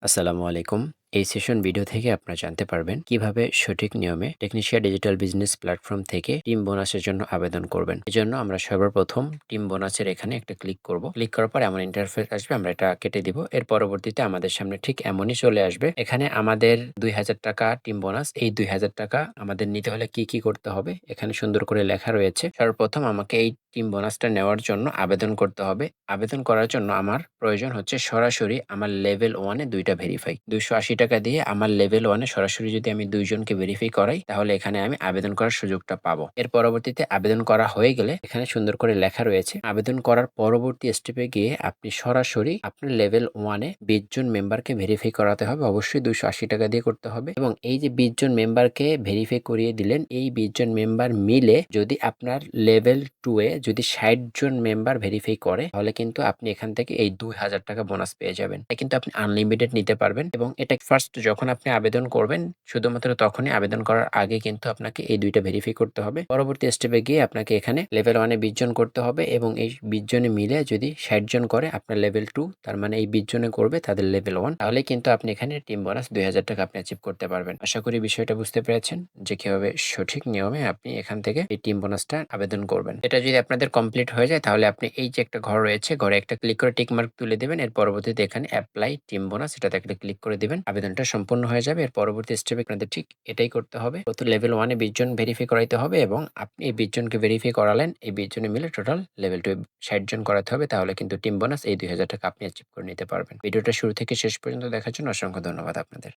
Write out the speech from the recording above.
আসসালামু আলাইকুম। এই সেশন ভিডিও থেকে আপনারা জানতে পারবেন কিভাবে সঠিক নিয়মে টেকনিশিয়া ডিজিটাল বিজনেস প্ল্যাটফর্ম থেকে টিম বোনাসের জন্য আবেদন করবেন। এজন্য আমরা সর্বপ্রথম টিম বোনাসের এখানে একটা ক্লিক করব। ক্লিক করার পর এমন ইন্টারফেস আসবে, আমরা এটা কেটে দিব। এর পরবর্তীতে আমাদের সামনে ঠিক এমনই চলে আসবে। এখানে আমাদের ২,০০০ টাকা টিম বোনাস। এই ২,০০০ টাকা আমাদের নিতে হলে কি করতে হবে এখানে সুন্দর করে লেখা রয়েছে। সর্বপ্রথম আমাকে এই টিম বোনাসটা নেওয়ার জন্য আবেদন করতে হবে। আবেদন করার জন্য আমার প্রয়োজন হচ্ছে সরাসরি আমার লেভেল 1 এ ২টা ভেরিফাই। ২৮০ টাকা দিয়ে আমার লেভেল 1 এ সরাসরি যদি আমি ২ জনকে ভেরিফাই করাই, তাহলে এখানে আমি আবেদন করার সুযোগটা পাবো। এর পরবর্তীতে আবেদন করা হয়ে গেলে এখানে সুন্দর করে লেখা রয়েছে, আবেদন করার পরবর্তী স্টেপে গিয়ে আপনি সরাসরি আপনার লেভেল 1 এ ২০ জন মেম্বারকে ভেরিফাই করাতে হবে। অবশ্যই ২৮০ টাকা দিয়ে করতে হবে এবং এই যে ২০ জন মেম্বারকে ভেরিফাই করিয়ে দিলেন, এই ২০ জন মেম্বার মিলে যদি আপনার লেভেল 2 এ যদি ৬০ জন মেম্বার ভেরিফাই করে, তাহলে কিন্তু আপনি এখান থেকে এই ২,০০০ টাকা বোনাস পেয়ে যাবেন। এটা কিন্তু আপনি আনলিমিটেড নিতে পারবেন এবং এটা ফার্স্ট যখন আপনি আবেদন করবেন, শুধুমাত্র তখনই আবেদন করার আগে কিন্তু আপনাকে এই ২টা ভেরিফাই করতে হবে। পরবর্তী স্টেপে গিয়ে আপনাকে এখানে লেভেল 1 এ ২০ জন করতে হবে এবং এই ২০ জনে মিলে যদি ৬০ জন করে আপনার লেভেল 2, তার মানে এই ২০ জনে করবে তাদের লেভেল 1, তাহলে কিন্তু আপনি এখানে টিম বোনাস ২,০০০ টাকা আপনি অ্যাচিভ করতে পারবেন। আশা করি বিষয়টা বুঝতে পেরেছেন যে কিভাবে সঠিক নিয়মে আপনি এখান থেকে এই টিম বোনাসটা আবেদন করবেন। এটা যদি আপনাদের কমপ্লিট হয়ে যায়, তাহলে আপনি এই যে একটা ঘর রয়েছে, ঘরে একটা ক্লিক করে টিক মার্ক তুলে দেবেন। এর পরবর্তীতে এখানে অ্যাপ্লাই টিম বোনাস এটাতে একটা ক্লিক করে দিবেন। আবেদনটা সম্পূর্ণ হয়ে যাবে। এর পরবর্তী স্টেপে আপনাদের ঠিক এটাই করতে হবে। প্রথম লেভেল 1 এ ২০ জন ভেরিফাই করাইতে হবে এবং আপনি এই ২০ জনকে ভেরিফাই করালেন। এই ২০ জনে মিলে টোটাল লেভেল 2 এ ৬০ জন করাতে হবে। তাহলে কিন্তু টিম বোনাস এই ২,০০০ টাকা আপনি অ্যাচিভ করে নিতে পারবেন। ভিডিওটা শুরু থেকে শেষ পর্যন্ত দেখার জন্য অসংখ্য ধন্যবাদ আপনাদের।